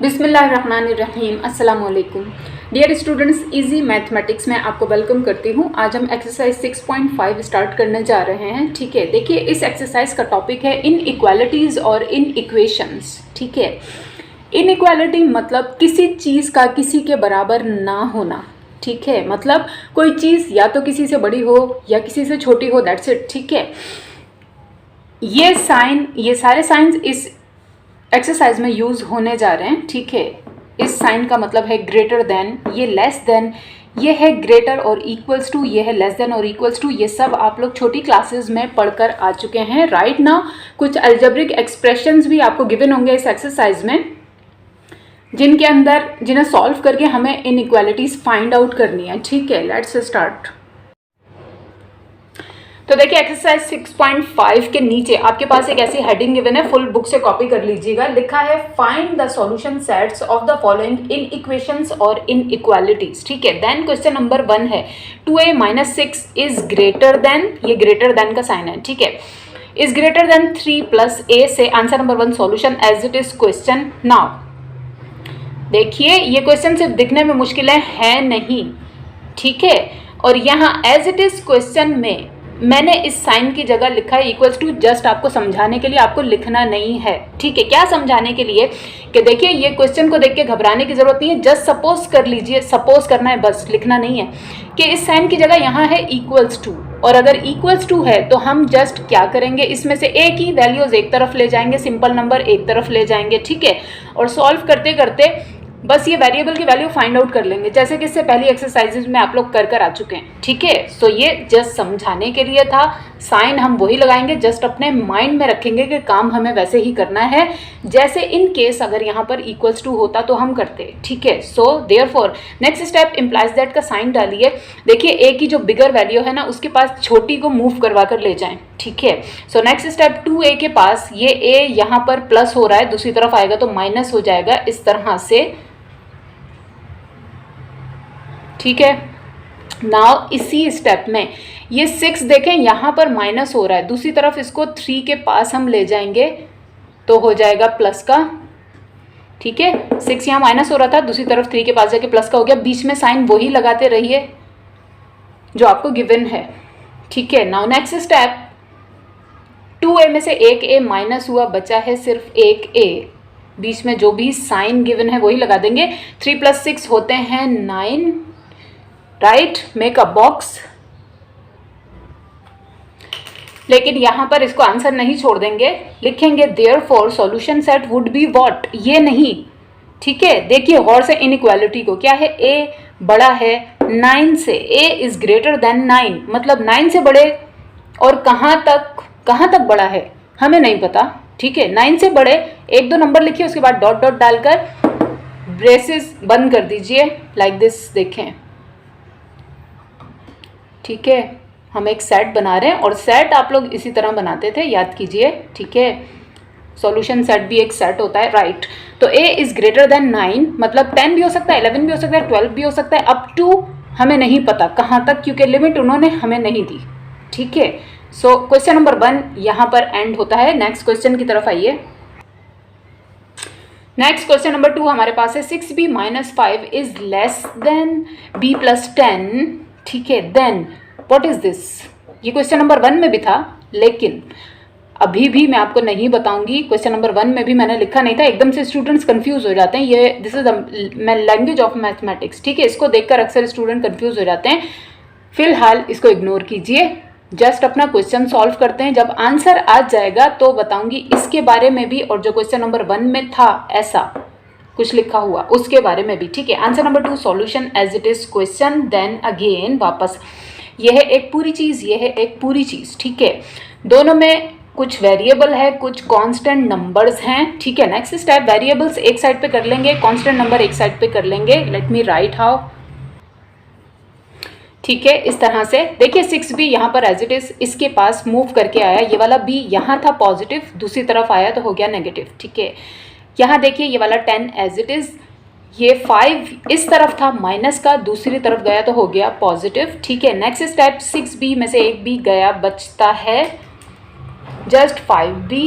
बिस्मिल्लाहिर्रहमानिर्रहीम। अस्सलाम वालेकुम डियर स्टूडेंट्स, इजी मैथमेटिक्स में आपको वेलकम करती हूँ। आज हम एक्सरसाइज 6.5 स्टार्ट करने जा रहे हैं। ठीक है, देखिए इस एक्सरसाइज का टॉपिक है इन इक्वालिटीज़ और इन इक्वेशंस। ठीक है, इन इक्वालिटी मतलब किसी चीज़ का किसी के बराबर ना होना। ठीक है, मतलब कोई चीज़ या तो किसी से बड़ी हो या किसी से छोटी हो, दैट्स इट। ठीक है, ये सारे साइंस इस एक्सरसाइज में यूज होने जा रहे हैं। ठीक है, इस साइन का मतलब है ग्रेटर देन, ये लेस देन, ये है ग्रेटर और इक्वल्स टू, ये है लेस देन और इक्वल्स टू। ये सब आप लोग छोटी क्लासेस में पढ़कर आ चुके हैं। राइट नाउ कुछ अलजेब्रिक एक्सप्रेशंस भी आपको गिवन होंगे इस एक्सरसाइज में, जिन्हें सॉल्व करके हमें इनइक्वालिटीज फाइंड आउट करनी है। ठीक है, लेट्स स्टार्ट। तो देखिए एक्सरसाइज 6.5 के नीचे आपके पास एक ऐसी हेडिंग गिवन है, फुल बुक से कॉपी कर लीजिएगा। लिखा है find the solution sets of the following in equations और इन इक्वालिटीज। ठीक है, देन क्वेश्चन नंबर 1 है 2a - 6 इज ग्रेटर देन, ये ग्रेटर देन का साइन है। ठीक है, इज ग्रेटर देन 3 + a से answer number 1 solution as it is question. Now देखिए ये क्वेश्चन सिर्फ दिखने में मुश्किल है नहीं। ठीक है, और यहाँ एज इट इज क्वेश्चन में मैंने इस साइन की जगह लिखा है इक्वल्स टू, जस्ट आपको समझाने के लिए, आपको लिखना नहीं है। ठीक है, क्या समझाने के लिए कि देखिए ये क्वेश्चन को देख के घबराने की जरूरत नहीं है, जस्ट सपोज कर लीजिए, सपोज करना है बस, लिखना नहीं है कि इस साइन की जगह यहाँ है इक्वल्स टू, और अगर इक्वल्स टू है तो हम जस्ट क्या करेंगे, इसमें से ए की वैल्यूज एक तरफ ले जाएंगे, सिंपल नंबर एक तरफ ले जाएंगे। ठीक है, और सॉल्व करते करते बस ये वेरिएबल की वैल्यू फाइंड आउट कर लेंगे, जैसे कि इससे पहली एक्सरसाइजेज में आप लोग कर आ चुके हैं। ठीक है, सो ये जस्ट समझाने के लिए था। साइन हम वही लगाएंगे, जस्ट अपने माइंड में रखेंगे कि काम हमें वैसे ही करना है जैसे इन केस अगर यहाँ पर इक्वल्स टू होता तो हम करते। ठीक है, so therefore next step implies that का साइन डालिए। देखिए ए की जो बिगर वैल्यू है ना, उसके पास छोटी को मूव करवा कर ले जाएं। ठीक है, सो नेक्स्ट स्टेप 2a के पास ये a यहाँ पर प्लस हो रहा है, दूसरी तरफ आएगा तो माइनस हो जाएगा इस तरह से। ठीक है, नाउ इसी स्टेप में ये 6 देखें यहाँ पर माइनस हो रहा है, दूसरी तरफ इसको 3 के पास हम ले जाएंगे तो हो जाएगा प्लस का। ठीक है, 6 यहाँ माइनस हो रहा था, दूसरी तरफ 3 के पास जाके प्लस का हो गया। बीच में साइन वही लगाते रहिए जो आपको गिवन है। ठीक है, नाउ नेक्स्ट स्टेप 2a में से एक a माइनस हुआ, बचा है सिर्फ एक a, बीच में जो भी साइन गिवन है वही लगा देंगे। 3 + 6 होते हैं 9, राइट, मेक अ बॉक्स। लेकिन यहां पर इसको आंसर नहीं छोड़ देंगे, लिखेंगे therefore solution set would be what, ये नहीं। ठीक है, देखिए गौर से इनइक्वालिटी को, क्या है, a बड़ा है 9 से, a इज ग्रेटर देन 9, मतलब 9 से बड़े, और कहां तक बड़ा है हमें नहीं पता। ठीक है, 9 से बड़े, एक दो नंबर लिखिए, उसके बाद डॉट डॉट डालकर ब्रेसेस बंद कर दीजिए लाइक दिस। देखें, ठीक है, हम एक सेट बना रहे हैं और सेट आप लोग इसी तरह बनाते थे, याद कीजिए। ठीक है, सॉल्यूशन सेट भी एक सेट होता है, राइट। तो a इज ग्रेटर देन 9 मतलब 10 भी हो सकता है, 11 भी हो सकता है, 12 भी हो सकता है, अप टू हमें नहीं पता कहाँ तक, क्योंकि लिमिट उन्होंने हमें नहीं दी। ठीक है, सो क्वेश्चन नंबर 1 यहाँ पर एंड होता है। नेक्स्ट क्वेश्चन की तरफ आइए। नेक्स्ट क्वेश्चन नंबर 2 हमारे पास है 6b - 5 is less then b + 10। ठीक है, देन व्हाट इज दिस, ये क्वेश्चन नंबर 1 में भी था, लेकिन अभी भी मैं आपको नहीं बताऊंगी। क्वेश्चन नंबर 1 में भी मैंने लिखा नहीं था, एकदम से स्टूडेंट्स कंफ्यूज हो जाते हैं। ये this is the language of mathematics. ठीक है, इसको देखकर अक्सर स्टूडेंट कंफ्यूज हो जाते हैं। फिलहाल इसको इग्नोर कीजिए, जस्ट अपना क्वेश्चन सॉल्व करते हैं। जब आंसर आ जाएगा तो बताऊंगी इसके बारे में भी, और जो क्वेश्चन नंबर 1 में था ऐसा कुछ लिखा हुआ उसके बारे में भी। ठीक है, answer number 2 solution as it is question, then again वापस, यह है एक पूरी चीज, यह है एक पूरी चीज। ठीक है, दोनों में कुछ वेरिएबल है, कुछ कांस्टेंट नंबर्स हैं। ठीक है, नेक्स्ट स्टेप वेरिएबल्स एक साइड पे कर लेंगे, कांस्टेंट नंबर एक साइड पे कर लेंगे। Late me right how. ठीक है, इस तरह से देखिए 6b यहाँ पर एज इट इज इसके पास मूव करके आया, ये वाला b यहाँ था पॉजिटिव, दूसरी तरफ आया तो हो गया नेगेटिव। ठीक है, यहाँ देखिए ये वाला 10 एज इट इज, ये 5 इस तरफ था माइनस का, दूसरी तरफ गया तो हो गया पॉजिटिव। ठीक है, नेक्स्ट स्टेप 6b में से एक b गया, बचता है जस्ट 5b।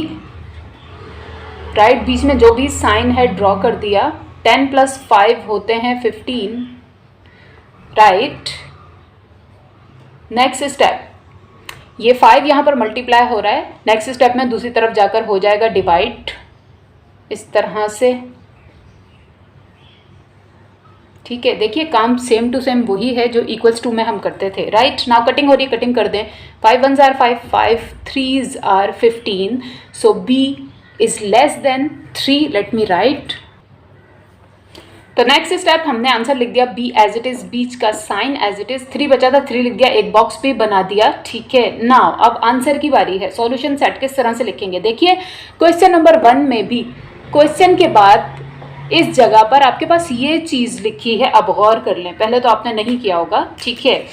राइट, बीच में जो भी साइन है ड्रॉ कर दिया। 10 + 5 होते हैं 15, राइट। नेक्स्ट स्टेप, ये 5 यहाँ पर मल्टीप्लाई हो रहा है। नेक्स्ट स्टेप में दूसरी तरफ जाकर हो जाएगा डिवाइड, इस तरह से, ठीक है। देखिए काम सेम टू सेम वही है जो इक्वल्स टू में हम करते थे, राइट। नाउ कटिंग हो रही है, कटिंग कर दें। 5 1s are 5, 5 3s are 15, so b is less than 3, let me write। तो नेक्स्ट स्टेप, हमने आंसर लिख दिया b एज इट इज, बीच का साइन एज इट इज। 3 बचा था, 3 लिख दिया, एक बॉक्स भी बना दिया, ठीक है। नाउ अब आंसर की बारी है। सॉल्यूशन सेट किस तरह से लिखेंगे, देखिए क्वेश्चन नंबर 1 में भी क्वेश्चन के बाद इस जगह पर आपके पास ये चीज़ लिखी है। अब गौर कर लें, पहले तो आपने नहीं किया होगा, ठीक है।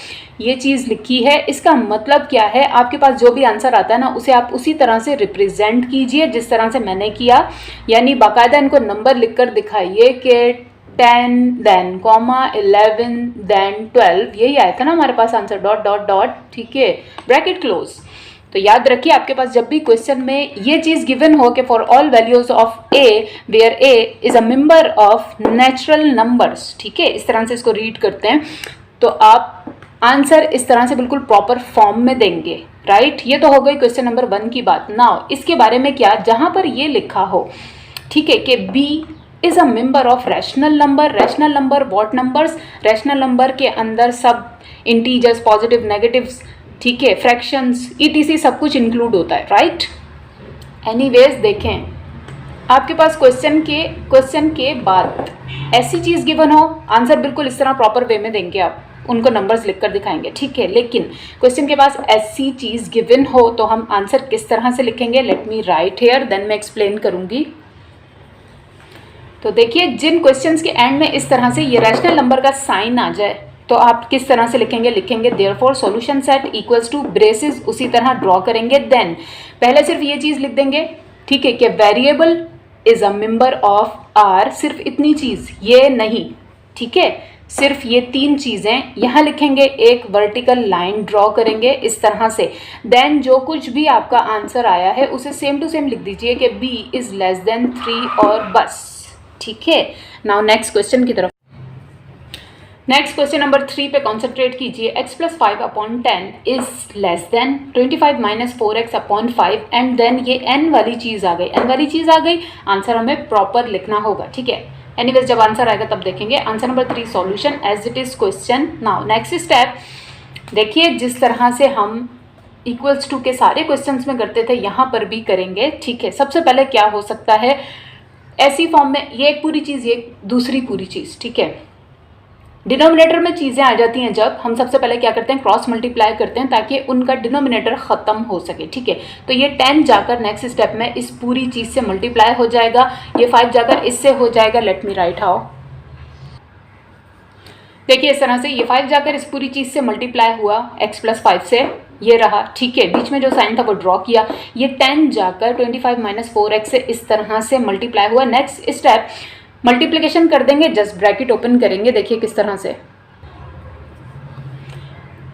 ये चीज़ लिखी है, इसका मतलब क्या है, आपके पास जो भी आंसर आता है ना उसे आप उसी तरह से रिप्रेजेंट कीजिए जिस तरह से मैंने किया, यानी बाकायदा इनको नंबर लिखकर दिखाइए कि 10 देन कॉमा 11 देन 12, यही आया था ना हमारे पास आंसर, डॉट डॉट डॉट, ठीक है, ब्रैकेट क्लोज। तो याद रखिए आपके पास जब भी क्वेश्चन में ये चीज़ गिवन हो कि for all values of a where a is a member of natural numbers, ठीक है, इस तरह से इसको रीड करते हैं, तो आप आंसर इस तरह से बिल्कुल प्रॉपर फॉर्म में देंगे, राइट। ये तो हो गई क्वेश्चन नंबर 1 की बात। नाउ इसके बारे में क्या, जहाँ पर ये लिखा हो, ठीक है, कि b is a member of rational number. Rational number what numbers, rational number के अंदर सब इंटीजर्स, पॉजिटिव, नेगेटिव्स, ठीक है, फ्रैक्शंस, ईटीसी सब कुछ इंक्लूड होता है, राइट। एनीवेज देखें, आपके पास क्वेश्चन के बाद ऐसी चीज़ गिवन हो, आंसर बिल्कुल इस तरह प्रॉपर वे में देंगे, आप उनको नंबर्स लिखकर दिखाएंगे, ठीक है। लेकिन क्वेश्चन के पास ऐसी चीज़ गिवन हो तो हम आंसर किस तरह से लिखेंगे, let me write here, then मैं एक्सप्लेन करूँगी। तो देखिए जिन क्वेश्चंस के एंड में इस तरह से ये रैशनल नंबर का साइन आ जाए तो आप किस तरह से लिखेंगे, लिखेंगे therefore solution set equals to braces, उसी तरह ड्रॉ करेंगे। देन पहले सिर्फ ये चीज़ लिख देंगे, ठीक है, कि variable is a member of R, सिर्फ इतनी चीज़, ये नहीं, ठीक है, सिर्फ ये 3 चीज़ें यहाँ लिखेंगे, एक वर्टिकल लाइन ड्रॉ करेंगे इस तरह से। देन जो कुछ भी आपका आंसर आया है उसे सेम टू सेम लिख दीजिए कि b इज लेस देन 3 और बस, ठीक है। नाउ नेक्स्ट क्वेश्चन की तरफ, नेक्स्ट क्वेश्चन नंबर 3 पे कॉन्सेंट्रेट कीजिए। x + 5/10 is less than 25 - 4x/5, and then ये n वाली चीज़ आ गई, n वाली चीज़ आ गई, आंसर हमें प्रॉपर लिखना होगा, ठीक है। एनीवेज जब आंसर आएगा तब देखेंगे। Answer number 3 solution as it is question. Now next step, देखिए जिस तरह से हम इक्वल्स टू के सारे क्वेश्चंस में करते थे यहाँ पर भी करेंगे, ठीक है। सबसे पहले क्या हो सकता है, ऐसी फॉर्म में ये एक पूरी चीज़, ये दूसरी पूरी चीज़, ठीक है। डिनोमिनेटर में चीज़ें आ जाती हैं जब हम सबसे पहले क्या करते हैं, क्रॉस मल्टीप्लाई करते हैं ताकि उनका डिनोमिनेटर ख़त्म हो सके, ठीक है। तो ये 10 जाकर नेक्स्ट स्टेप में इस पूरी चीज़ से मल्टीप्लाई हो जाएगा, ये 5 जाकर इससे हो जाएगा, लेट मी राइट हाउ। देखिए इस तरह से ये 5 जाकर इस पूरी चीज़ से मल्टीप्लाई हुआ x + 5 से, ये रहा, ठीक है, बीच में जो साइन था वो ड्रॉ किया। ये 10 जाकर 25 - 4x से इस तरह से मल्टीप्लाई हुआ। नेक्स्ट स्टेप मल्टीप्लिकेशन कर देंगे, जस्ट ब्रैकेट ओपन करेंगे, देखिए किस तरह से।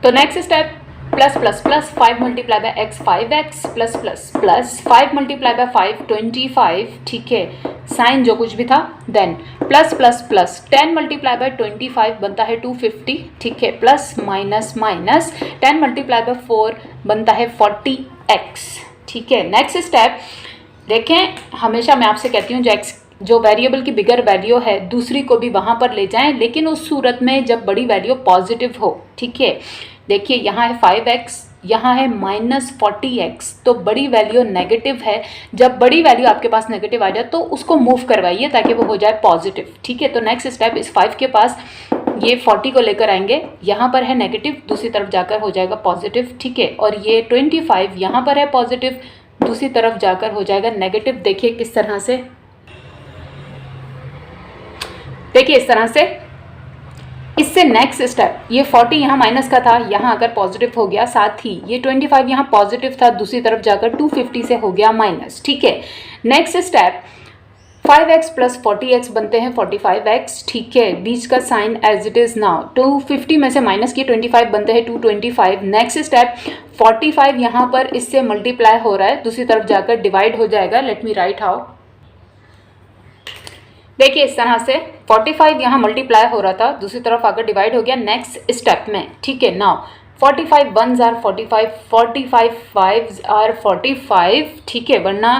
तो next step plus plus plus 5 × x 5x plus plus plus 5 × 5 25, ठीक है, साइन जो कुछ भी था। देन प्लस प्लस प्लस 10 × 25 बनता है 250, ठीक है, प्लस माइनस माइनस 10 × 4 बनता है 40x, ठीक है। नेक्स्ट स्टेप देखें, हमेशा मैं आपसे कहती हूँ जो वेरिएबल की बिगर वैल्यू है दूसरी को भी वहाँ पर ले जाएं, लेकिन उस सूरत में जब बड़ी वैल्यू पॉजिटिव हो, ठीक है। देखिए यहाँ है 5x, यहाँ है -40x, तो बड़ी वैल्यू नेगेटिव है। जब बड़ी वैल्यू आपके पास नेगेटिव आ जाए तो उसको मूव करवाइए ताकि वो हो जाए पॉजिटिव, ठीक है। तो नेक्स्ट स्टेप इस 5 के पास ये 40 को लेकर आएंगे, यहाँ पर है नेगेटिव, दूसरी तरफ जाकर हो जाएगा पॉजिटिव, ठीक है। और ये 25 यहाँ पर है पॉजिटिव, दूसरी तरफ जाकर हो जाएगा नेगेटिव। देखिए किस तरह से, देखिए इस तरह से। इससे नेक्स्ट स्टेप, ये 40 यहाँ माइनस का था, यहाँ आकर पॉजिटिव हो गया, साथ ही ये 25 यहाँ पॉजिटिव था, दूसरी तरफ जाकर 250 से हो गया माइनस, ठीक है। नेक्स्ट स्टेप 5x + 40x बनते हैं 45x, ठीक है, बीच का sign as it is. Now 250 में से माइनस किए 25 बनते हैं 225। नेक्स्ट स्टेप 45 यहाँ पर इससे मल्टीप्लाई हो रहा है, दूसरी तरफ जाकर डिवाइड हो जाएगा, लेट मी राइट हाउ। देखिए इस तरह से 45 यहाँ मल्टीप्लाई हो रहा था, दूसरी तरफ आकर डिवाइड हो गया नेक्स्ट स्टेप में, ठीक है। Now 45 1s are 45, 45 5s are 45, ठीक है, वरना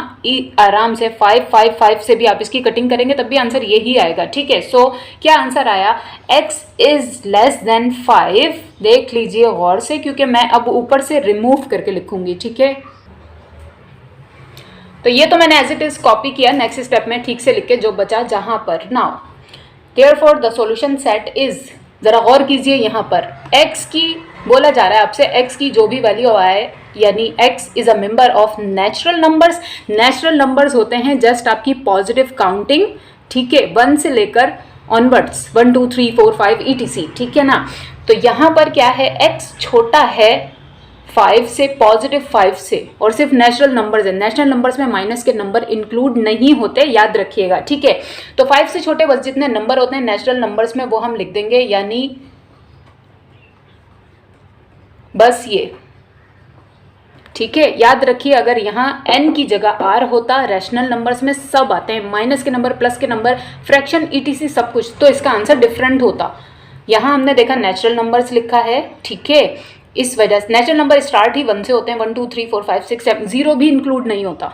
आराम से 5 5 5 से भी आप इसकी कटिंग करेंगे तब भी आंसर यही आएगा, ठीक है। सो क्या आंसर आया, x इज लेस देन 5। देख लीजिए गौर से, क्योंकि मैं अब ऊपर से रिमूव करके लिखूंगी, ठीक है। तो ये तो मैंने एज इट इज कॉपी किया, नेक्स्ट स्टेप में ठीक से लिख के जो बचा जहां पर। Now therefore the solution set is, जरा गौर कीजिए यहाँ पर x की बोला जा रहा है आपसे, x की जो भी वैल्यू आए, यानी x is a member of natural numbers. Natural numbers होते हैं जस्ट आपकी पॉजिटिव काउंटिंग, ठीक है, 1 से लेकर ऑनवर्ड्स 1 2 3 4 5 ETC, ठीक है ना। तो यहाँ पर क्या है, x छोटा है 5 से, पॉजिटिव 5 से, और सिर्फ नेचुरल नंबर्स है। नेचुरल नंबर्स में माइनस के नंबर इंक्लूड नहीं होते, याद रखिएगा, ठीक है। तो 5 से छोटे बस जितने नंबर होते हैं नेचुरल नंबर्स में वो हम लिख देंगे, यानी बस ये, ठीक है। याद रखिए अगर यहाँ n की जगह r होता, रैशनल नंबर्स में सब आते हैं, माइनस के नंबर, प्लस के नंबर, फ्रैक्शन, ETC सब कुछ, तो इसका आंसर डिफरेंट होता। यहाँ हमने देखा नेचुरल नंबर्स लिखा है, ठीक है, इस वजह से नेचुरल नंबर स्टार्ट ही 1 से होते हैं, 1 2 3 4 5 6 7, 0 भी इंक्लूड नहीं होता,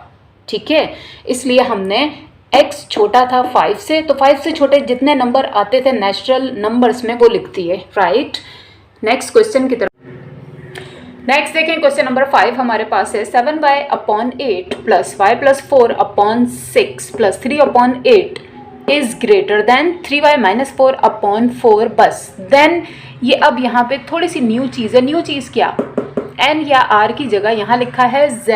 ठीक है। इसलिए हमने x छोटा था 5 से, तो 5 से छोटे जितने नंबर आते थे नेचुरल नंबर्स में वो लिखती है, राइट। नेक्स्ट क्वेश्चन की तरफ, नेक्स्ट देखें क्वेश्चन नंबर 5 हमारे पास है 7y/8 plus y + 4/6 plus 3/8 is greater then 3y-4/4 बस। देन ये अब यहाँ पे थोड़ी सी न्यू चीज़ है। न्यू चीज़ क्या, n या r की जगह यहाँ लिखा है z,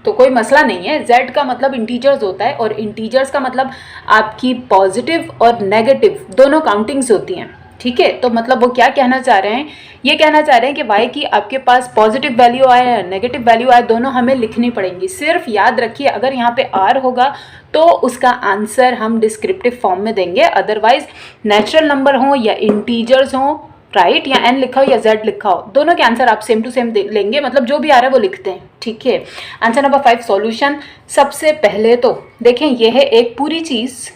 तो कोई मसला नहीं है। z का मतलब इंटीजर्स होता है, और इंटीजर्स का मतलब आपकी पॉजिटिव और नेगेटिव दोनों काउंटिंग्स होती हैं, ठीक है। तो मतलब वो क्या कहना चाह रहे हैं, ये कहना चाह रहे हैं कि y की आपके पास पॉजिटिव वैल्यू आए या नेगेटिव वैल्यू आए, दोनों हमें लिखनी पड़ेंगी। सिर्फ याद रखिए अगर यहाँ पे r होगा तो उसका आंसर हम डिस्क्रिप्टिव फॉर्म में देंगे, अदरवाइज नेचुरल नंबर हो या इंटीजर्स हो, राइट, या n लिखा हो या z लिखा हो, दोनों के आंसर आप सेम टू सेम लेंगे, मतलब जो भी आ रहा है वो लिखते हैं, ठीक है। Answer number 5 solution. सबसे पहले तो देखें ये है एक पूरी चीज़,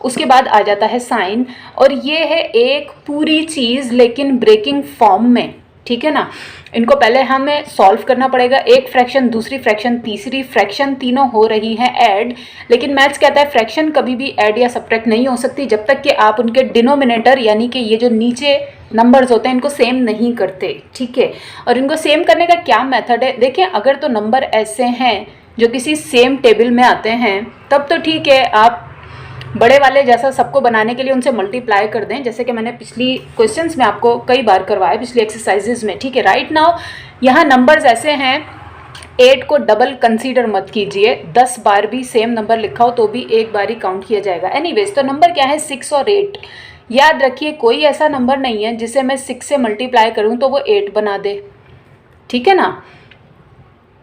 उसके बाद आ जाता है साइन, और ये है एक पूरी चीज़ लेकिन ब्रेकिंग फॉर्म में, ठीक है ना। इनको पहले हमें सॉल्व करना पड़ेगा, एक फ्रैक्शन, दूसरी फ्रैक्शन, तीसरी फ्रैक्शन, तीनों हो रही हैं ऐड, लेकिन मैथ्स कहता है फ्रैक्शन कभी भी ऐड या सब्ट्रैक्ट नहीं हो सकती जब तक कि आप उनके डिनोमिनेटर यानी कि ये जो नीचे नंबर्स होते हैं इनको सेम नहीं करते, ठीक है। और इनको सेम करने का क्या मेथड है, देखें अगर तो नंबर ऐसे हैं जो किसी सेम टेबल में आते हैं तब तो ठीक है, आप बड़े वाले जैसा सबको बनाने के लिए उनसे मल्टीप्लाई कर दें, जैसे कि मैंने पिछली क्वेश्चंस में आपको कई बार करवाया, पिछली एक्सरसाइजेज में, ठीक है। राइट नाउ यहाँ नंबर्स ऐसे हैं, 8 को डबल कंसीडर मत कीजिए, 10 बार भी सेम नंबर लिखा हो तो भी एक बार ही काउंट किया जाएगा। एनीवेज तो नंबर क्या है 6 और 8। याद रखिए कोई ऐसा नंबर नहीं है जिसे मैं 6 से मल्टीप्लाई करूँ तो वो 8 बना दे, ठीक है ना,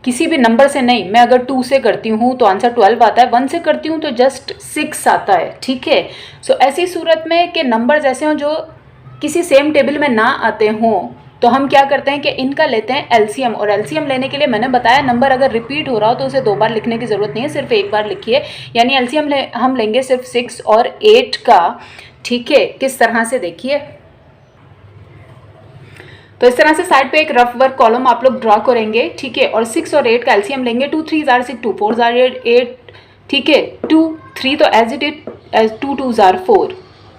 किसी भी नंबर से नहीं। मैं अगर 2 से करती हूँ तो आंसर 12 आता है, 1 से करती हूँ तो जस्ट 6 आता है, ठीक है। सो ऐसी सूरत में कि नंबर्स ऐसे हों जो किसी सेम टेबल में ना आते हों तो हम क्या करते हैं कि इनका लेते हैं एलसीएम, और एलसीएम लेने के लिए मैंने बताया नंबर अगर रिपीट हो रहा हो तो उसे 2 बार लिखने की ज़रूरत नहीं है, सिर्फ एक बार लिखिए। यानी एलसीएम हम लेंगे सिर्फ 6 और 8 का, ठीक है। किस तरह से देखिए, तो इस तरह से साइड पे एक रफ वर्क कॉलम आप लोग ड्रॉ करेंगे, ठीक है। और 6 और 8 का एलसीएम लेंगे, 2 3 आर 6, 2 4 आर 8, ठीक है। 2 3 तो as it is 2 2 or 4,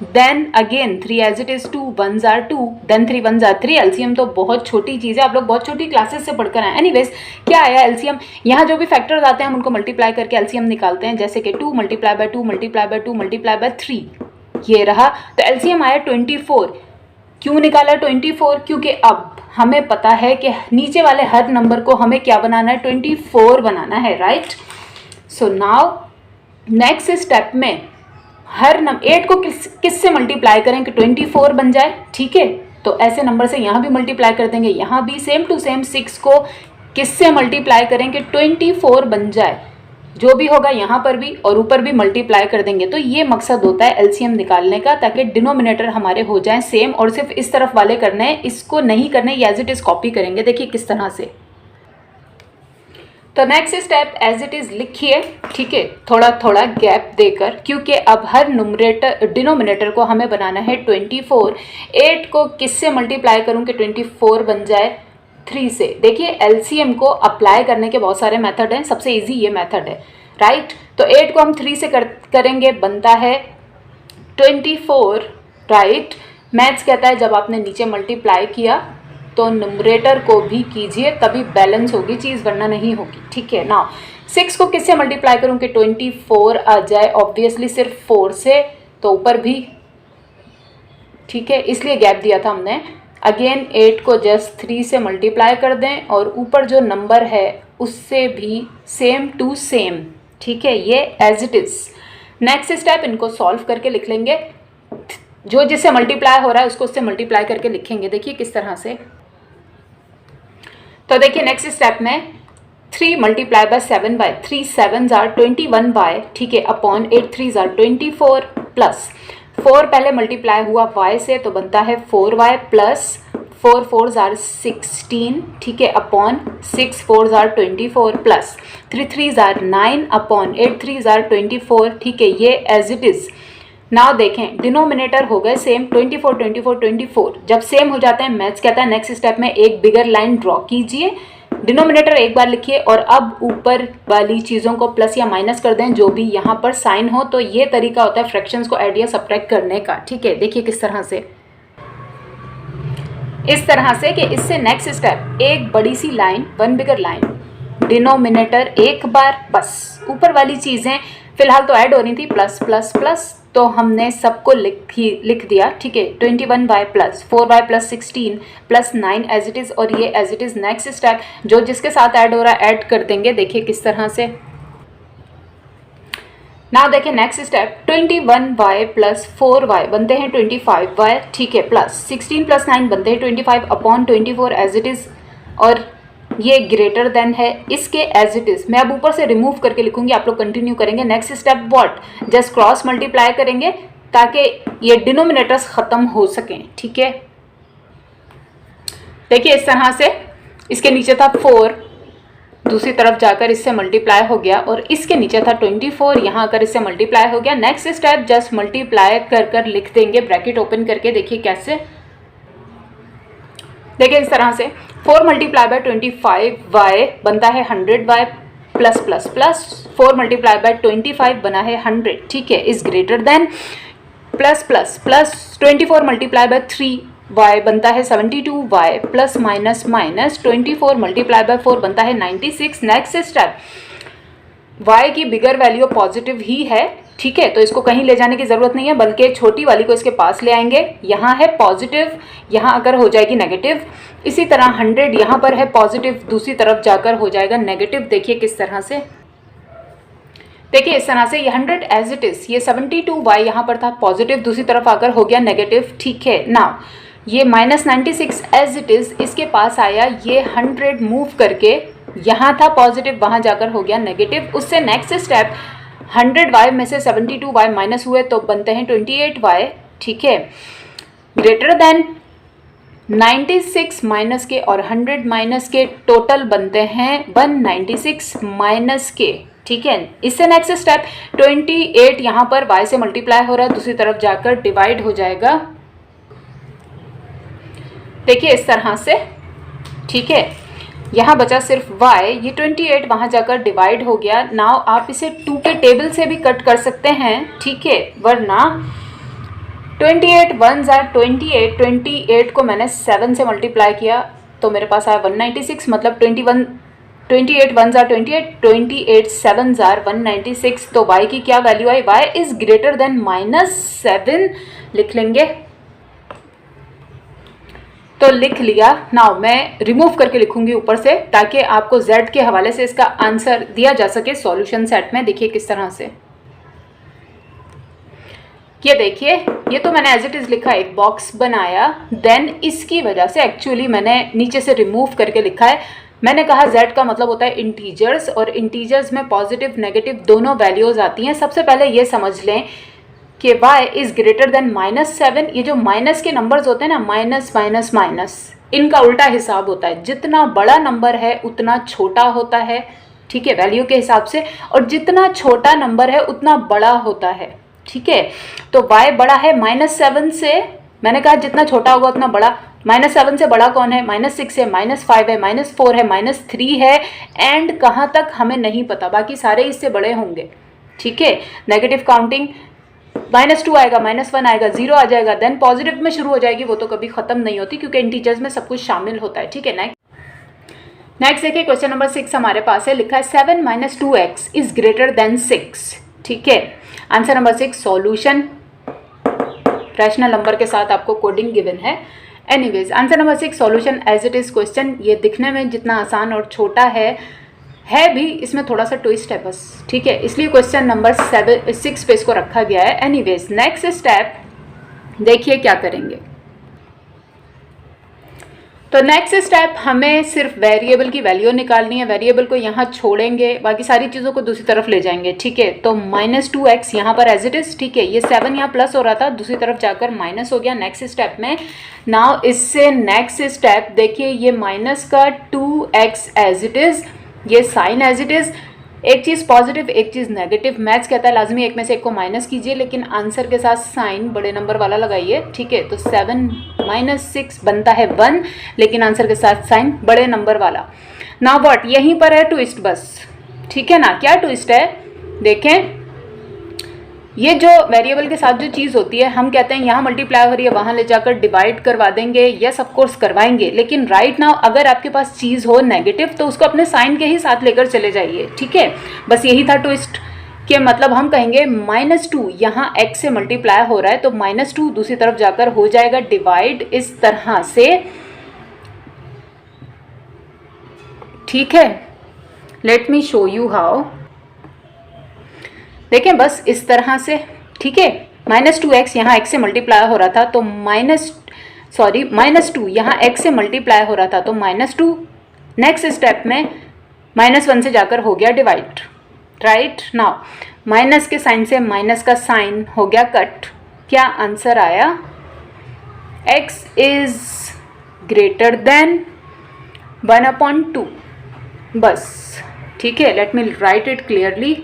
then again 3 as it is 2 1 or 2, then 3 1 or 3। LCM तो बहुत छोटी चीज़ है, आप लोग बहुत छोटी क्लासेस से पढ़कर आए। एनीवेज क्या आया एलसीएम, यहाँ जो भी फैक्टर्स आते हैं हम उनको मल्टीप्लाई करके एलसीएम निकालते हैं, जैसे कि 2 × 2 × 2 × 3, ये रहा। तो एलसीएम आया 24। क्यों निकाला 24? क्योंकि अब हमें पता है कि नीचे वाले हर नंबर को हमें क्या बनाना है, 24 बनाना है, right. So now next step में हर 8 को किस से मल्टीप्लाई करें कि 24 बन जाए, ठीक है। तो ऐसे नंबर से यहाँ भी मल्टीप्लाई कर देंगे, यहाँ भी सेम टू सेम 6 को किससे मल्टीप्लाई करें कि 24 बन जाए, जो भी होगा यहाँ पर भी और ऊपर भी मल्टीप्लाई कर देंगे। तो ये मकसद होता है एलसीएम निकालने का, ताकि डिनोमिनेटर हमारे हो जाएं सेम, और सिर्फ इस तरफ वाले करने हैं, इसको नहीं करने, एज इट इज कॉपी करेंगे। देखिए किस तरह से, तो next step as it is लिखिए, ठीक है, थोड़ा थोड़ा गैप देकर, क्योंकि अब हर डिनोमिनेटर को हमें बनाना है 24। 8 को किससे मल्टीप्लाई करूं कि 24 बन जाए? 3 से। देखिए एलसीएम को अप्लाई करने के बहुत सारे मेथड हैं, सबसे इजी ये मेथड है, राइट। तो 8 को हम 3 से करेंगे, बनता है 24, राइट। मैथ्स कहता है जब आपने नीचे मल्टीप्लाई किया तो न्यूमरेटर को भी कीजिए, तभी बैलेंस होगी चीज़, वरना नहीं होगी, ठीक है ना। 6 को किससे मल्टीप्लाई करूँ कि 24 आ जाए? ऑब्वियसली सिर्फ 4 से, तो ऊपर भी, ठीक है, इसलिए गैप दिया था हमने। अगेन 8 को जस्ट 3 से मल्टीप्लाई कर दें और ऊपर जो नंबर है उससे भी सेम टू सेम, ठीक है, ये as it is. Next step, इनको सॉल्व करके लिख लेंगे, जो जिससे मल्टीप्लाई हो रहा है उसको उससे मल्टीप्लाई करके लिखेंगे। देखिए किस तरह से। तो देखिए नेक्स्ट स्टेप में 3 multiply by 7y, 3 7s are 21y, ठीक है, अपॉन 8 3s आर 24 प्लस 4 पहले मल्टीप्लाई हुआ y से तो बनता है 4y प्लस 4 4s आर 16, ठीक है, upon 6 4s or 24 plus 3 3s or 9 upon 8 3s or 24, ठीक है, ये एज इट इज़। नाउ देखें डिनोमिनेटर हो गए सेम, 24 24 24। जब सेम हो जाते हैं मैथ्स कहता है नेक्स्ट स्टेप में एक बिगर लाइन ड्रॉ कीजिए, डिनोमिनेटर एक बार लिखिए और अब ऊपर वाली चीज़ों को प्लस या माइनस कर दें जो भी यहाँ पर साइन हो। तो ये तरीका होता है फ्रैक्शंस को ऐड या सब्ट्रैक्ट करने का, ठीक है। देखिए किस तरह से, इस तरह से कि इससे नेक्स्ट स्टेप एक बड़ी सी line, one bigger line, denominator एक बार, बस ऊपर वाली चीज़ें फिलहाल तो ऐड हो रही थी, प्लस प्लस प्लस, तो हमने सबको लिख दिया, ठीक है। 21y plus 4y plus 16 plus 9 as it is, और ये as it is. Next step जो जिसके साथ ऐड हो रहा है ऐड कर देंगे। देखिए किस तरह से। नाउ देखिए next step, 21y plus 4y बनते हैं 25y, ठीक है, प्लस 16 प्लस 9 बनते हैं 25 अपॉन 24 एज इट इज़, और ये ग्रेटर देन है इसके एज इट इज़। मैं अब ऊपर से रिमूव करके लिखूंगी, आप लोग कंटिन्यू करेंगे। Next step what, just cross multiply करेंगे ताकि ये डिनोमिनेटर्स ख़त्म हो सकें, ठीक है। देखिए इस तरह से, इसके नीचे था 4, दूसरी तरफ जाकर इससे मल्टीप्लाई हो गया, और इसके नीचे था 24, यहाँ आकर इससे मल्टीप्लाई हो गया। नेक्स्ट स्टेप जस्ट मल्टीप्लाई कर लिख देंगे ब्रैकेट ओपन करके। देखिए कैसे, देखिए इस तरह से 4 मल्टीप्लाई बाय 25y बनता है 100y plus plus plus 4 multiply by 25 बना है 100, ठीक है, is greater then plus plus plus 24 multiply by 3y बनता है 72y plus minus minus 24 multiply by 4 बनता है 96। नेक्स्ट स्टेप, y की बिगर वैल्यू पॉजिटिव ही है, ठीक है, तो इसको कहीं ले जाने की ज़रूरत नहीं है, बल्कि छोटी वाली को इसके पास ले आएंगे। यहाँ है पॉजिटिव, यहाँ अगर हो जाएगी नेगेटिव। इसी तरह 100 यहाँ पर है पॉजिटिव, दूसरी तरफ जाकर हो जाएगा नेगेटिव। देखिए किस तरह से, देखिए इस तरह से ये 100 एज इट इज़, ये 72y यहाँ पर था पॉजिटिव, दूसरी तरफ आकर हो गया नेगेटिव, ठीक है। नाउ ये माइनस 96 एज इट इज़ इसके पास आया, ये 100 मूव करके यहाँ था पॉजिटिव, वहाँ जाकर हो गया नेगेटिव। उससे नेक्स्ट स्टेप 100y में से 72y माइनस हुए तो बनते हैं 28y, ठीक है, ग्रेटर देन 96 माइनस के और 100 माइनस के टोटल बनते हैं 196 माइनस के, ठीक है। इससे नेक्स्ट स्टेप 28 यहाँ पर y से मल्टीप्लाई हो रहा है, दूसरी तरफ जाकर डिवाइड हो जाएगा। देखिए इस तरह से, ठीक है, यहाँ बचा सिर्फ y, ये 28 वहाँ जाकर डिवाइड हो गया। नाउ आप इसे 2 के टेबल से भी कट कर सकते हैं, ठीक है, वरना 28 1s आर 28, 28 को मैंने 7 से मल्टीप्लाई किया तो मेरे पास आया 196, मतलब 28 1s आर 28, 28 7s आर 196। तो y की क्या value I, y is greater then -7 लिख लेंगे। तो लिख लिया। नाउ मैं रिमूव करके लिखूंगी ऊपर से ताकि आपको z के हवाले से इसका आंसर दिया जा सके सॉल्यूशन सेट में। देखिए किस तरह से, ये देखिए, ये तो मैंने एज इट इज़ लिखा, एक बॉक्स बनाया, देन इसकी वजह से एक्चुअली मैंने नीचे से रिमूव करके लिखा है। मैंने कहा z का मतलब होता है इंटीजर्स, और इंटीजर्स में पॉजिटिव नेगेटिव दोनों वैल्यूज़ आती हैं। सबसे पहले ये समझ लें कि y इज़ ग्रेटर देन -7। ये जो माइनस के नंबर्स होते हैं ना, माइनस माइनस माइनस, इनका उल्टा हिसाब होता है। जितना बड़ा नंबर है उतना छोटा होता है, ठीक है, वैल्यू के हिसाब से, और जितना छोटा नंबर है उतना बड़ा होता है, ठीक है। तो y बड़ा है -7 से, मैंने कहा जितना छोटा होगा उतना बड़ा। -7 से बड़ा कौन है? -6 है, -5 है, -4 है, -3 है, एंड कहाँ तक हमें नहीं पता, बाकी सारे इससे बड़े होंगे, ठीक है। नेगेटिव काउंटिंग -2 आएगा, -1 आएगा, 0 आ जाएगा, देन पॉजिटिव में शुरू हो जाएगी, वो तो कभी खत्म नहीं होती क्योंकि इंटीजर्स में सब कुछ शामिल होता है, ठीक है। नेक्स्ट देखिए, क्वेश्चन नंबर 6 हमारे पास है, लिखा है 7 - 2x इज ग्रेटर देन 6, ठीक है। Answer number 6 solution, rational number के साथ आपको कोडिंग गिवन है। Anyways, answer number 6 solution as it is question, ये दिखने में जितना आसान और छोटा है भी, इसमें थोड़ा सा ट्विस्ट है बस, ठीक है, इसलिए क्वेश्चन नंबर 6 पे इसको रखा गया है। एनीवेज, नेक्स्ट स्टेप देखिए क्या करेंगे। तो नेक्स्ट स्टेप, हमें सिर्फ वेरिएबल की वैल्यू निकालनी है, वेरिएबल को यहाँ छोड़ेंगे, बाकी सारी चीज़ों को दूसरी तरफ ले जाएंगे, ठीक है। तो -2x यहाँ पर एज इट इज़, ठीक है, ये 7 यहाँ प्लस हो रहा था, दूसरी तरफ जाकर माइनस हो गया नेक्स्ट स्टेप में। नाउ इससे नेक्स्ट स्टेप देखिए, ये माइनस का 2x एज इट इज़, ये साइन एज इट इज़, एक चीज़ पॉजिटिव एक चीज़ नेगेटिव, मैथ्स कहता है लाजमी एक में से एक को माइनस कीजिए, लेकिन आंसर के साथ साइन बड़े नंबर वाला लगाइए, ठीक है। तो 7 - 6 बनता है 1, लेकिन आंसर के साथ साइन बड़े नंबर वाला। नाउ व्हाट, यहीं पर है ट्विस्ट बस, ठीक है ना। क्या ट्विस्ट है देखें, ये जो वेरिएबल के साथ जो चीज़ होती है, हम कहते हैं यहाँ मल्टीप्लाई हो रही है, वहाँ ले जाकर डिवाइड करवा देंगे, यस ऑफ कोर्स करवाएंगे, लेकिन राइट नाउ अगर आपके पास चीज़ हो नेगेटिव तो उसको अपने साइन के ही साथ लेकर चले जाइए, ठीक है। बस यही था ट्विस्ट, के मतलब हम कहेंगे -2 यहाँ x से मल्टीप्लाई हो रहा है, तो -2 दूसरी तरफ जाकर हो जाएगा डिवाइड इस तरह से, ठीक है। Let me show you how, देखें बस इस तरह से, ठीक है। -2x यहाँ x से मल्टीप्लाई हो रहा था, तो -2 यहाँ x से मल्टीप्लाई हो रहा था, तो -2 नेक्स्ट स्टेप में -1 से जाकर हो गया डिवाइड, राइट। नाउ माइनस के साइन से माइनस का साइन हो गया कट, क्या आंसर आया? x इज ग्रेटर देन 1/2, बस, ठीक है। Late me right it clearly.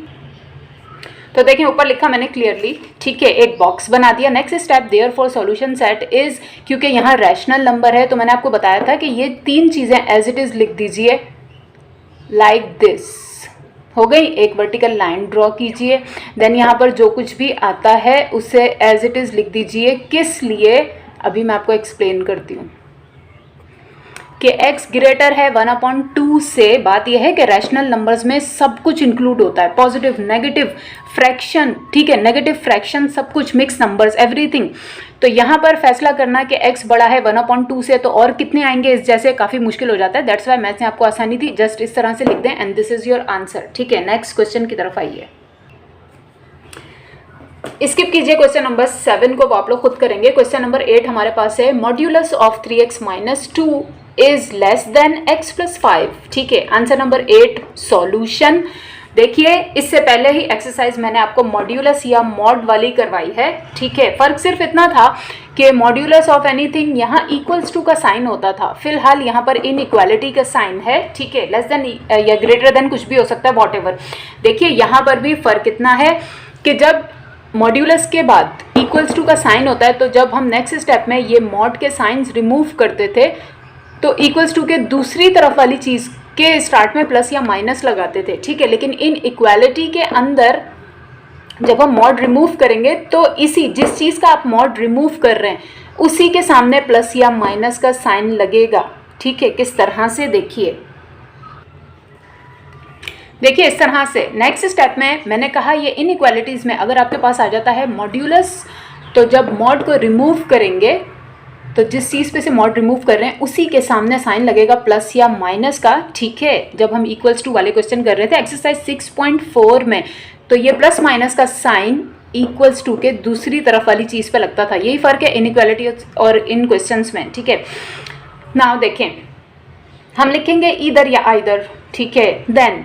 तो देखें ऊपर लिखा मैंने क्लियरली, ठीक है, एक बॉक्स बना दिया। Next step, therefore solution set is, क्योंकि यहाँ रैशनल नंबर है तो मैंने आपको बताया था कि ये 3 चीज़ें एज इट इज़ लिख दीजिए, लाइक दिस, हो गई। एक वर्टिकल लाइन ड्रॉ कीजिए, देन यहाँ पर जो कुछ भी आता है उसे एज इट इज़ लिख दीजिए। किस लिए, अभी मैं आपको एक्सप्लेन करती हूँ कि x ग्रेटर है 1/2 से। बात यह है कि रैशनल नंबर्स में सब कुछ इंक्लूड होता है, पॉजिटिव नेगेटिव फ्रैक्शन, ठीक है, नेगेटिव फ्रैक्शन सब कुछ, मिक्स नंबर्स, एवरीथिंग। तो यहाँ पर फैसला करना कि x बड़ा है 1/2 से, तो और कितने आएंगे इस जैसे काफ़ी मुश्किल हो जाता है। दैट्स वाई मैथ्स ने आपको आसानी दी, जस्ट इस तरह से लिख दें and this is your answer, ठीक है। नेक्स्ट क्वेश्चन की तरफ आइए, स्किप कीजिए क्वेश्चन नंबर 7 को, आप लोग खुद करेंगे। क्वेश्चन नंबर 8 हमारे पास है, modulus of 3x - 2 is less then x + 5, ठीक है। Answer number 8 solution. देखिए इससे पहले ही एक्सरसाइज मैंने आपको मॉड्यूलस या मॉड वाली करवाई है, ठीक है। फर्क सिर्फ इतना था कि मॉड्यूलस ऑफ एनीथिंग यहाँ इक्वल्स टू का साइन होता था, फिलहाल यहाँ पर इनइक्वालिटी का साइन है, ठीक है। लेस देन या ग्रेटर देन कुछ भी हो सकता है, वॉटएवर। देखिए यहाँ पर भी फर्क इतना है कि जब मॉड्यूलस के बाद इक्वल्स टू का साइन होता है, तो जब हम नेक्स्ट स्टेप में ये मॉड के साइंस रिमूव करते थे तो इक्वल्स टू के दूसरी तरफ वाली चीज़ के स्टार्ट में प्लस या माइनस लगाते थे, ठीक है। लेकिन इन इक्वालिटी के अंदर जब हम मॉड रिमूव करेंगे तो इसी जिस चीज़ का आप मॉड रिमूव कर रहे हैं उसी के सामने प्लस या माइनस का साइन लगेगा, ठीक है। किस तरह से, देखिए इस तरह से। नेक्स्ट स्टेप में मैंने कहा ये इनइक्वालिटीज़ में अगर आपके पास आ जाता है मॉड्यूलस, तो जब मॉड को रिमूव करेंगे तो जिस चीज़ पे से मॉड रिमूव कर रहे हैं उसी के सामने साइन लगेगा प्लस या माइनस का, ठीक है। जब हम इक्वल्स टू वाले क्वेश्चन कर रहे थे एक्सरसाइज 6.4 में, तो ये प्लस माइनस का साइन इक्वल्स टू के दूसरी तरफ वाली चीज़ पे लगता था। यही फ़र्क है इनइक्वालिटी और इन क्वेश्चंस में, ठीक है। नाउ देखें, हम लिखेंगे ईदर या आइदर, ठीक है। देन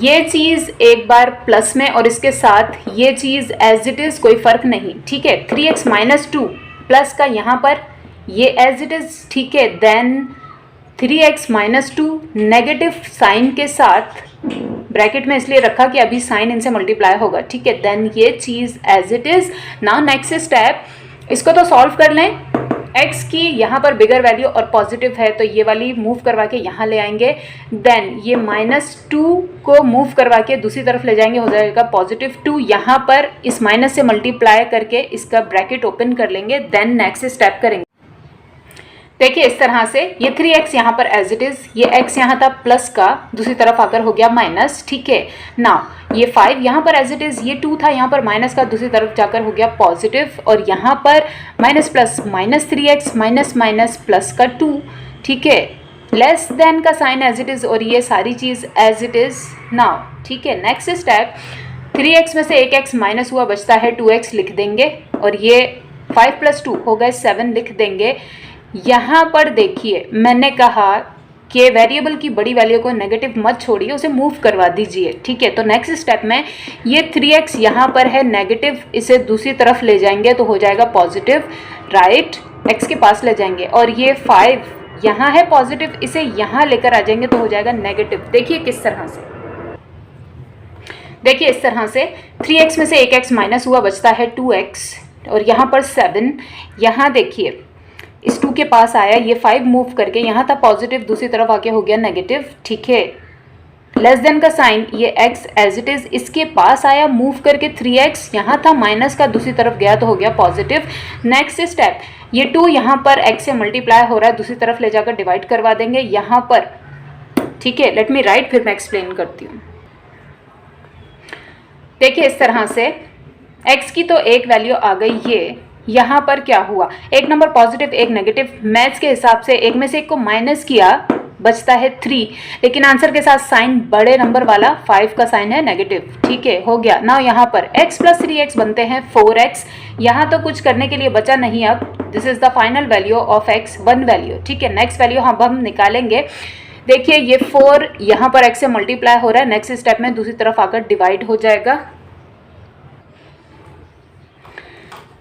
ये चीज़ एक बार प्लस में और इसके साथ ये चीज़ एज इट इज़, कोई फ़र्क नहीं, ठीक है। 3x - 2 प्लस का यहाँ पर ये एज इट इज़, ठीक है। Then 3x minus 2 negative sign के साथ, ब्रैकेट में इसलिए रखा कि अभी साइन इनसे मल्टीप्लाई होगा, ठीक है। देन ये चीज़ as it is. Now next step, इसको तो सॉल्व कर लें। x की यहाँ पर बिगर वैल्यू और पॉजिटिव है तो ये वाली मूव करवा के यहाँ ले आएंगे। देन ये -2 को मूव करवा के दूसरी तरफ ले जाएंगे, हो जाएगा +2। यहाँ पर इस माइनस से मल्टीप्लाई करके इसका ब्रैकेट ओपन कर लेंगे। देन नेक्स्ट स्टेप करेंगे। देखिए इस तरह से ये 3x यहाँ पर एज इट इज़, ये x यहाँ था प्लस का, दूसरी तरफ आकर हो गया माइनस, ठीक है। नाउ ये 5 यहाँ पर एज इट इज़, ये 2 था यहाँ पर माइनस का, दूसरी तरफ जाकर हो गया पॉजिटिव, और यहाँ पर minus plus -3x minus minus plus का 2, ठीक है। लेस देन का साइन एज इट इज़ और ये सारी चीज़ एज इट इज़ नाउ, ठीक है। नेक्स्ट स्टेप, 3x में से एक x माइनस हुआ, बचता है 2x लिख देंगे, और ये 5 + 2 हो गए 7 लिख देंगे। यहाँ पर देखिए मैंने कहा कि वेरिएबल की बड़ी वैल्यू को नेगेटिव मत छोड़िए, उसे मूव करवा दीजिए, ठीक है। तो नेक्स्ट स्टेप में ये 3x यहाँ पर है नेगेटिव, इसे दूसरी तरफ ले जाएंगे तो हो जाएगा पॉजिटिव, राइट, x के पास ले जाएंगे, और ये 5 यहाँ है पॉजिटिव, इसे यहाँ लेकर आ जाएंगे तो हो जाएगा नेगेटिव। देखिए किस तरह से, देखिए इस तरह से 3x में से एक x माइनस हुआ, बचता है 2x, और यहाँ पर 7, यहाँ देखिए इस 2 के पास आया, ये 5 मूव करके यहाँ था पॉजिटिव, दूसरी तरफ आके हो गया नेगेटिव, ठीक है। लेस देन का साइन, ये x एज इट इज़ इसके पास आया, मूव करके 3x यहाँ था माइनस का, दूसरी तरफ गया तो हो गया पॉजिटिव। नेक्स्ट स्टेप, ये 2 यहाँ पर x से मल्टीप्लाई हो रहा है, दूसरी तरफ ले जाकर डिवाइड करवा देंगे यहाँ पर, ठीक है। लेट मी राइट, फिर मैं एक्सप्लेन करती हूँ। देखिए इस तरह से x की तो एक वैल्यू आ गई, ये यहाँ पर क्या हुआ, एक नंबर पॉजिटिव एक नेगेटिव, मैथ्स के हिसाब से एक में से एक को माइनस किया, बचता है 3, लेकिन आंसर के साथ साइन बड़े नंबर वाला 5 का साइन है नेगेटिव, ठीक है, हो गया। नाउ यहाँ पर x + 3x बनते हैं 4x, यहाँ तो कुछ करने के लिए बचा नहीं, अब this is the final value of x, 1 value, ठीक है। नेक्स्ट वैल्यू हम निकालेंगे। देखिए ये 4 यहाँ पर x से मल्टीप्लाई हो रहा है, नेक्स्ट स्टेप में दूसरी तरफ आकर डिवाइड हो जाएगा,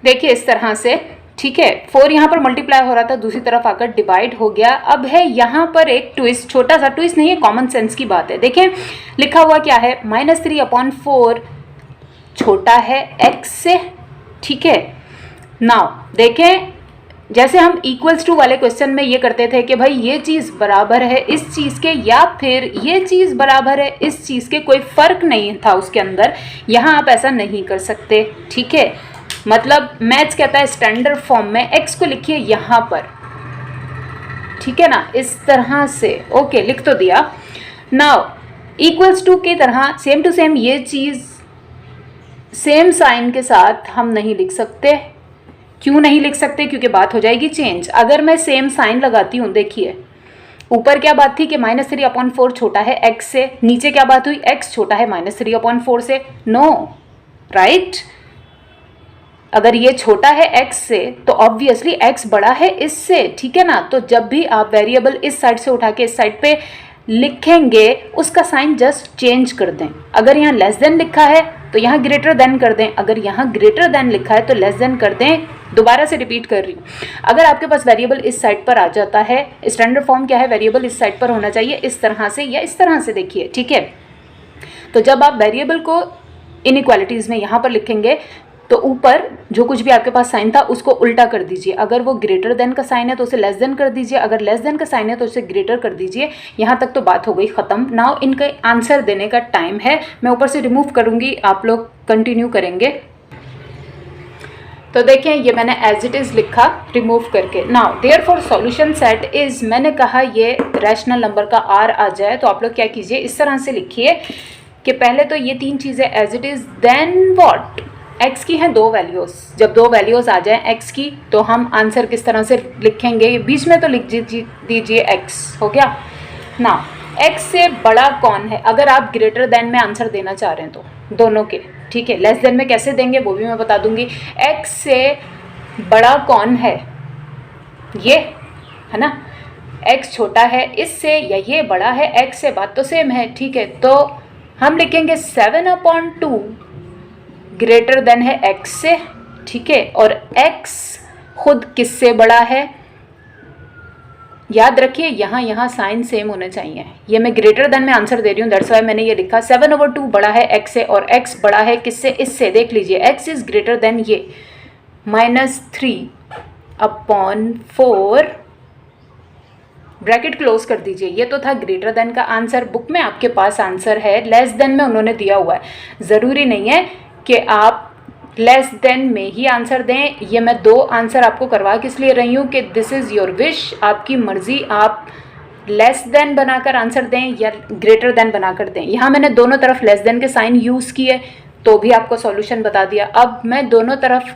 देखिए इस तरह से, ठीक है। 4 यहाँ पर मल्टीप्लाई हो रहा था, दूसरी तरफ आकर डिवाइड हो गया। अब है यहाँ पर एक ट्विस्ट, छोटा सा ट्विस्ट नहीं है, कॉमन सेंस की बात है। देखें लिखा हुआ क्या है, -3/4 छोटा है x से, ठीक है। नाउ देखें, जैसे हम इक्वल्स टू वाले क्वेश्चन में ये करते थे कि भाई ये चीज़ बराबर है इस चीज़ के, या फिर ये चीज़ बराबर है इस चीज़ के, कोई फ़र्क नहीं था उसके अंदर। यहाँ आप ऐसा नहीं कर सकते, ठीक है। मतलब मैथ्स कहता है स्टैंडर्ड फॉर्म में x को लिखिए यहाँ पर, ठीक है ना, इस तरह से, ओके लिख तो दिया। नाउ इक्वल्स टू की तरह सेम टू सेम ये चीज़ सेम साइन के साथ हम नहीं लिख सकते। क्यों नहीं लिख सकते? क्योंकि बात हो जाएगी चेंज। अगर मैं सेम साइन लगाती हूँ, देखिए ऊपर क्या बात थी कि -3/4 छोटा है x से, नीचे क्या बात हुई, x छोटा है -3/4 से। नो, राइट, अगर ये छोटा है x से तो ऑब्वियसली x बड़ा है इससे, ठीक है ना। तो जब भी आप वेरिएबल इस साइड से उठा के इस साइड पे लिखेंगे, उसका साइन जस्ट चेंज कर दें। अगर यहाँ लेस देन लिखा है तो यहाँ ग्रेटर देन कर दें, अगर यहाँ ग्रेटर देन लिखा है तो लेस देन कर दें। दोबारा से रिपीट कर रही हूँ, अगर आपके पास वेरिएबल इस साइड पर आ जाता है, स्टैंडर्ड फॉर्म क्या है, वेरिएबल इस साइड पर होना चाहिए, इस तरह से या इस तरह से, देखिए, ठीक है। तो जब आप वेरिएबल को इनइक्वालिटीज़ में यहाँ पर लिखेंगे तो ऊपर जो कुछ भी आपके पास साइन था उसको उल्टा कर दीजिए। अगर वो ग्रेटर देन का साइन है तो उसे लेस देन कर दीजिए, अगर लेस देन का साइन है तो उसे ग्रेटर कर दीजिए। यहाँ तक तो बात हो गई ख़त्म। नाउ इनका आंसर देने का टाइम है। मैं ऊपर से रिमूव करूँगी, आप लोग कंटिन्यू करेंगे। तो देखें ये मैंने एज इट इज़ लिखा रिमूव करके। Now therefore solution set is, मैंने कहा ये रैशनल नंबर का आर आ जाए तो आप लोग क्या कीजिए, इस तरह से लिखिए कि पहले तो ये 3 चीज़ें as it is, then what, x की हैं 2 वैल्यूज़। जब 2 वैल्यूज़ आ जाएं x की तो हम आंसर किस तरह से लिखेंगे, बीच में तो लिख दीजिए x, हो गया ना। x से बड़ा कौन है, अगर आप ग्रेटर देन में आंसर देना चाह रहे हैं तो दोनों के, ठीक है। लेस देन में कैसे देंगे वो भी मैं बता दूंगी। x से बड़ा कौन है, ये है ना, x छोटा है इससे या ये बड़ा है x से, बात तो सेम है, ठीक है। तो हम लिखेंगे 7/2 ग्रेटर देन है x से, ठीक है। और x खुद किससे बड़ा है, याद रखिए यहाँ साइन सेम होने चाहिए। ये मैं ग्रेटर देन में आंसर दे रही हूँ, दैट्स वाई मैंने ये लिखा 7/2 बड़ा है x से और x बड़ा है किससे, इससे। देख लीजिए x इज ग्रेटर देन ये -3/4 ब्रैकेट क्लोज कर दीजिए। ये तो था ग्रेटर देन का आंसर, बुक में आपके पास आंसर है लेस देन में उन्होंने दिया हुआ है। ज़रूरी नहीं है कि आप लेस देन में ही आंसर दें। ये मैं 2 आंसर आपको करवा किस लिए रही हूँ कि दिस इज़ योर विश, आपकी मर्ज़ी, आप लेस देन बनाकर आंसर दें या ग्रेटर देन बनाकर दें। यहाँ मैंने दोनों तरफ लेस देन के साइन यूज़ किए तो भी आपको सॉल्यूशन बता दिया। अब मैं दोनों तरफ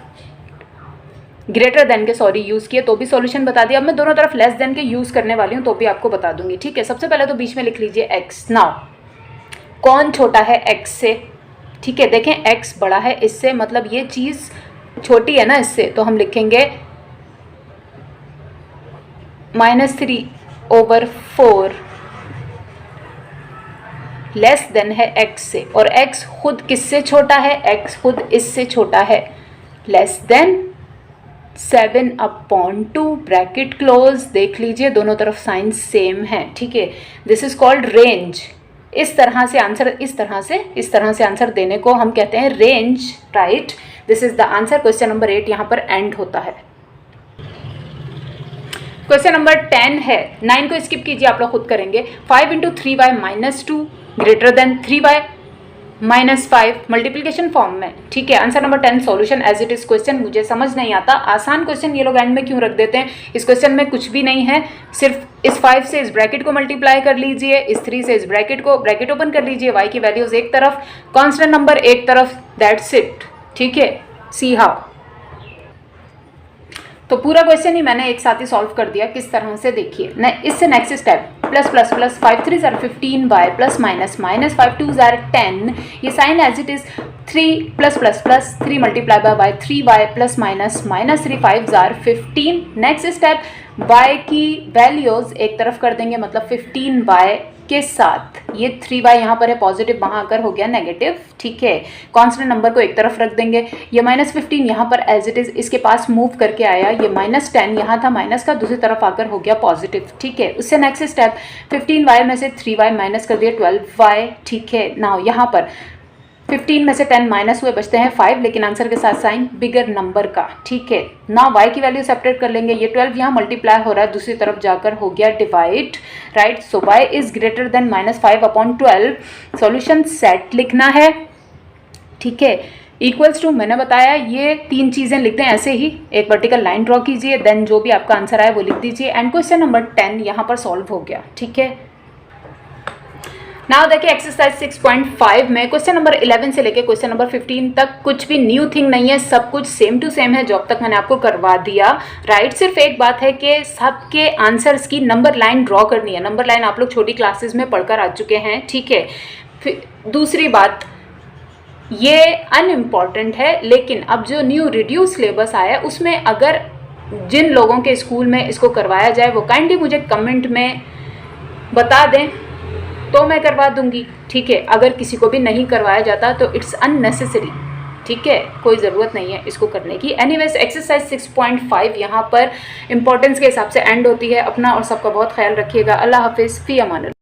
ग्रेटर देन के यूज़ किए तो भी सॉल्यूशन बता दिया। अब मैं दोनों तरफ लेस देन के यूज़ करने वाली हूँ तो भी आपको बता दूंगी, ठीक है। सबसे पहले तो बीच में लिख लीजिए x। नाउ कौन छोटा है x से, ठीक है। देखें x बड़ा है इससे, मतलब ये चीज़ छोटी है ना इससे, तो हम लिखेंगे -3/4 लेस देन है x से, और x खुद किससे छोटा है, x खुद इससे छोटा है, लेस देन 7/2 ब्रैकेट क्लोज। देख लीजिए दोनों तरफ साइन सेम है, ठीक है। This is called range. इस तरह से आंसर देने को हम कहते हैं range, right. This is the answer. Question number 8 यहाँ पर एंड होता है। क्वेश्चन नंबर 10 है, 9 को स्किप कीजिए, आप लोग खुद करेंगे। 5 × 3y - 2 greater than 3y - 5 multiplication form में, ठीक है। Answer number 10 solution as it is. Question मुझे समझ नहीं आता, आसान क्वेश्चन ये लोग एंड में क्यों रख देते हैं। इस क्वेश्चन में कुछ भी नहीं है, सिर्फ इस 5 से इस ब्रैकेट को मल्टीप्लाई कर लीजिए, इस 3 से इस ब्रैकेट ओपन कर लीजिए, y की वैल्यूज एक तरफ, कांस्टेंट नंबर एक तरफ, दैट्स इट, ठीक है। See how. तो पूरा क्वेश्चन ही मैंने एक साथ ही सॉल्व कर दिया। किस तरह से देखिए, इससे next step +++, 5 3 are 15y +- -5 2 are 10। ये sign as it is 3 +++, 3 × y 3y +- -3 5 are 15। Next step y की वैल्यूज एक तरफ कर देंगे, मतलब 15y के साथ ये 3y यहाँ पर है पॉजिटिव, वहाँ आकर हो गया नेगेटिव, ठीक है। कांस्टेंट नंबर को एक तरफ रख देंगे, ये -15 यहाँ पर एज इट इज़ इसके पास मूव करके आया, ये -10 यहाँ था माइनस का, दूसरी तरफ आकर हो गया पॉजिटिव, ठीक है। उससे नेक्स्ट स्टेप 15y में से 3y माइनस कर दिया 12y, ठीक है। नाउ यहाँ पर 15 में से 10 माइनस हुए, बचते हैं 5, लेकिन आंसर के साथ साइन बिगर नंबर का, ठीक है। ना y की वैल्यू सेपरेट कर लेंगे, ये 12 यहाँ मल्टीप्लाई हो रहा है, दूसरी तरफ जाकर हो गया divide, right. So y is greater then -5/12। Solution set लिखना है, ठीक है। इक्वल्स टू मैंने बताया ये 3 चीज़ें लिख दें ऐसे ही, एक वर्टिकल लाइन ड्रॉ कीजिए, देन जो भी आपका आंसर आए वो लिख दीजिए, एंड क्वेश्चन नंबर 10 यहाँ पर सॉल्व हो गया, ठीक है। नाउ देखिए एक्सरसाइज 6.5 में क्वेश्चन नंबर 11 से लेके क्वेश्चन नंबर 15 तक कुछ भी न्यू थिंग नहीं है, सब कुछ सेम टू सेम है जो अब तक मैंने आपको करवा दिया, राइट। सिर्फ एक बात है कि सबके आंसर्स की नंबर लाइन ड्रॉ करनी है। नंबर लाइन आप लोग छोटी क्लासेस में पढ़कर आ चुके हैं, ठीक है। फिर दूसरी बात, ये अनइम्पॉर्टेंट है, लेकिन अब जो न्यू रिड्यूस सिलेबस आया है उसमें अगर जिन लोगों के स्कूल में इसको करवाया जाए वो काइंडली मुझे कमेंट में बता दें तो मैं करवा दूंगी, ठीक है। अगर किसी को भी नहीं करवाया जाता तो इट्स अननेसेसरी, ठीक है, कोई ज़रूरत नहीं है इसको करने की। एनीवेज एक्सरसाइज 6.5 यहाँ पर इंपॉर्टेंस के हिसाब से एंड होती है। अपना और सबका बहुत ख्याल रखिएगा। अल्लाह हाफिज़, फ़ी अमान अल्लाह।